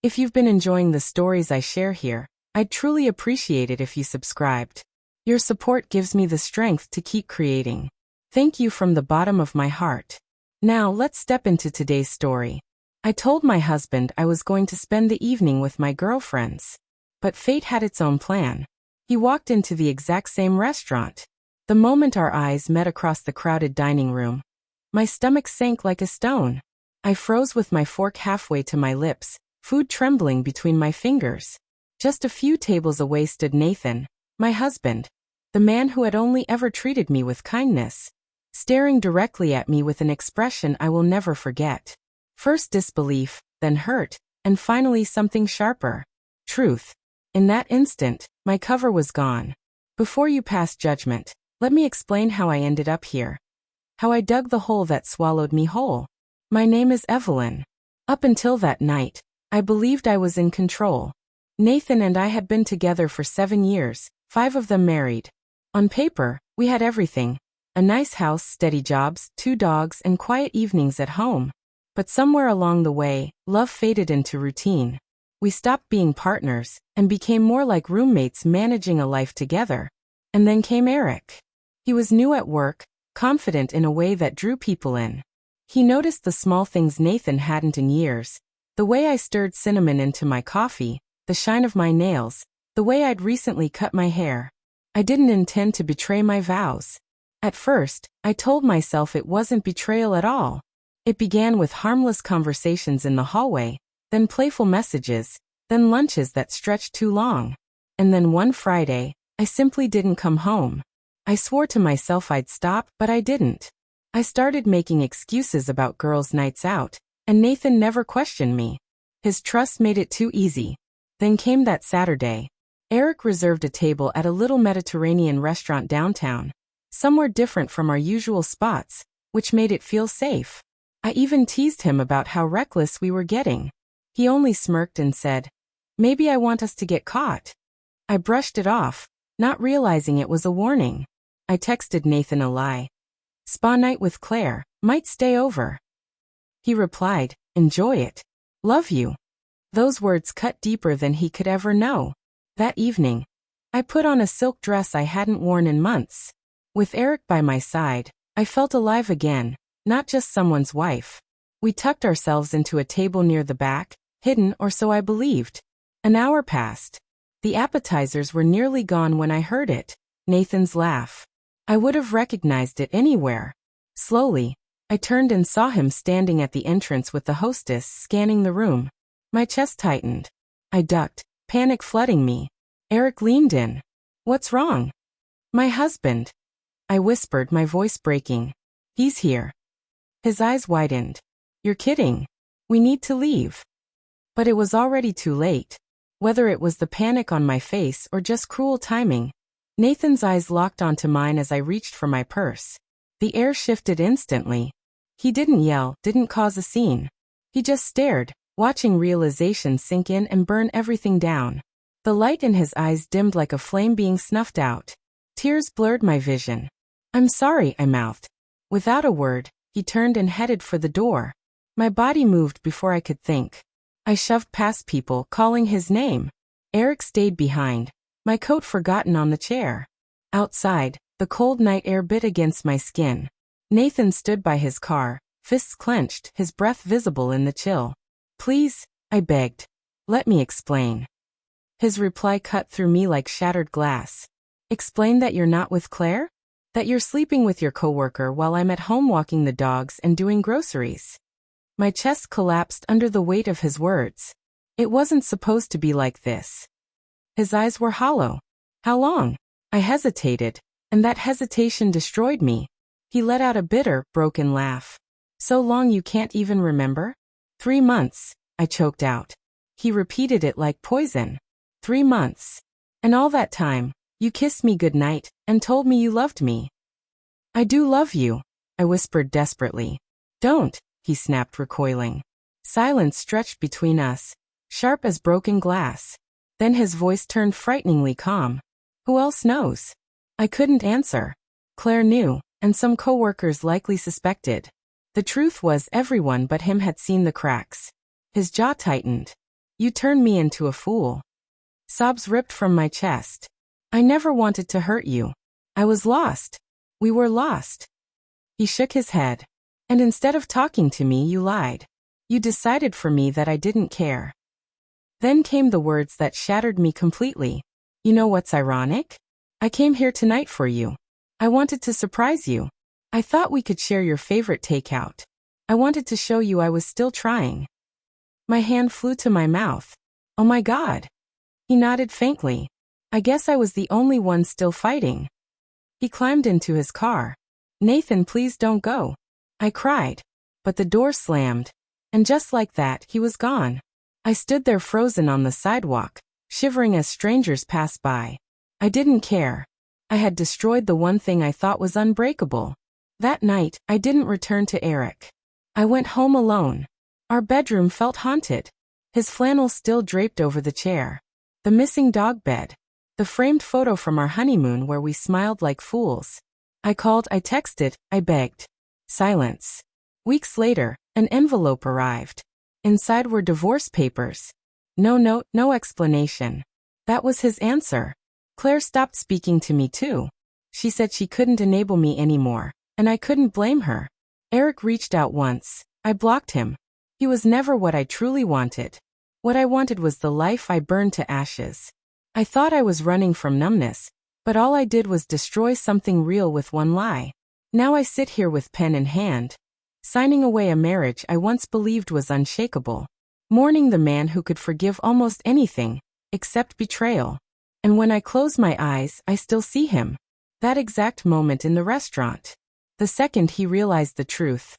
If you've been enjoying the stories I share here, I'd truly appreciate it if you subscribed. Your support gives me the strength to keep creating. Thank you from the bottom of my heart. Now let's step into today's story. I told my husband I was going to spend the evening with my girlfriends. But fate had its own plan. He walked into the exact same restaurant. The moment our eyes met across the crowded dining room, my stomach sank like a stone. I froze with my fork halfway to my lips, food trembling between my fingers. Just a few tables away stood Nathan, my husband, the man who had only ever treated me with kindness, staring directly at me with an expression I will never forget. First disbelief, then hurt, and finally something sharper. Truth. In that instant, my cover was gone. Before you pass judgment, let me explain how I ended up here. How I dug the hole that swallowed me whole. My name is Evelyn. Up until that night, I believed I was in control. Nathan and I had been together for 7 years, 5 of them married. On paper, we had everything. A nice house, steady jobs, 2 dogs, and quiet evenings at home. But somewhere along the way, love faded into routine. We stopped being partners, and became more like roommates managing a life together. And then came Eric. He was new at work, confident in a way that drew people in. He noticed the small things Nathan hadn't in years. The way I stirred cinnamon into my coffee, the shine of my nails, the way I'd recently cut my hair. I didn't intend to betray my vows. At first, I told myself it wasn't betrayal at all. It began with harmless conversations in the hallway, then playful messages, then lunches that stretched too long. And then one Friday, I simply didn't come home. I swore to myself I'd stop, but I didn't. I started making excuses about girls' nights out, and Nathan never questioned me. His trust made it too easy. Then came that Saturday. Eric reserved a table at a little Mediterranean restaurant downtown, somewhere different from our usual spots, which made it feel safe. I even teased him about how reckless we were getting. He only smirked and said, "Maybe I want us to get caught." I brushed it off, not realizing it was a warning. I texted Nathan a lie. "Spa night with Claire, might stay over." He replied, "Enjoy it. Love you." Those words cut deeper than he could ever know. That evening, I put on a silk dress I hadn't worn in months. With Eric by my side, I felt alive again, not just someone's wife. We tucked ourselves into a table near the back, hidden or so I believed. An hour passed. The appetizers were nearly gone when I heard it, Nathan's laugh. I would have recognized it anywhere. Slowly, I turned and saw him standing at the entrance with the hostess scanning the room. My chest tightened. I ducked, panic flooding me. Eric leaned in. "What's wrong?" "My husband," I whispered, my voice breaking. "He's here." His eyes widened. "You're kidding. We need to leave." But it was already too late. Whether it was the panic on my face or just cruel timing, Nathan's eyes locked onto mine as I reached for my purse. The air shifted instantly. He didn't yell, didn't cause a scene. He just stared, watching realization sink in and burn everything down. The light in his eyes dimmed like a flame being snuffed out. Tears blurred my vision. "I'm sorry," I mouthed. Without a word, he turned and headed for the door. My body moved before I could think. I shoved past people, calling his name. Eric stayed behind, my coat forgotten on the chair. Outside, the cold night air bit against my skin. Nathan stood by his car, fists clenched, his breath visible in the chill. "Please," I begged. "Let me explain." His reply cut through me like shattered glass. "Explain that you're not with Claire? That you're sleeping with your coworker while I'm at home walking the dogs and doing groceries?" My chest collapsed under the weight of his words. It wasn't supposed to be like this. His eyes were hollow. "How long?" I hesitated, and that hesitation destroyed me. He let out a bitter, broken laugh. "So long you can't even remember?" 3 months, I choked out. He repeated it like poison. 3 months. "And all that time, you kissed me goodnight and told me you loved me." "I do love you," I whispered desperately. "Don't," he snapped, recoiling. Silence stretched between us, sharp as broken glass. Then his voice turned frighteningly calm. "Who else knows?" I couldn't answer. Claire knew, and some coworkers likely suspected. The truth was everyone but him had seen the cracks. His jaw tightened. You turned me into a fool. Sobs ripped from my chest. I never wanted to hurt you. I was lost. We were lost. He shook his head. And instead of talking to me, you lied. You decided for me that I didn't care. Then came the words that shattered me completely. You know what's ironic? I came here tonight for you. I wanted to surprise you. I thought we could share your favorite takeout. I wanted to show you I was still trying. My hand flew to my mouth. Oh my God. He nodded faintly. I guess I was the only one still fighting. He climbed into his car. Nathan, please don't go. I cried. But the door slammed. And just like that, he was gone. I stood there frozen on the sidewalk, shivering as strangers passed by. I didn't care. I had destroyed the one thing I thought was unbreakable. That night, I didn't return to Eric. I went home alone. Our bedroom felt haunted. His flannel still draped over the chair. The missing dog bed. The framed photo from our honeymoon where we smiled like fools. I called, I texted, I begged. Silence. Weeks later, an envelope arrived. Inside were divorce papers. No note, no explanation. That was his answer. Claire stopped speaking to me too. She said she couldn't enable me anymore, and I couldn't blame her. Eric reached out once. I blocked him. He was never what I truly wanted. What I wanted was the life I burned to ashes. I thought I was running from numbness, but all I did was destroy something real with one lie. Now I sit here with pen in hand, signing away a marriage I once believed was unshakable, mourning the man who could forgive almost anything, except betrayal. And when I close my eyes, I still see him. That exact moment in the restaurant. The second he realized the truth.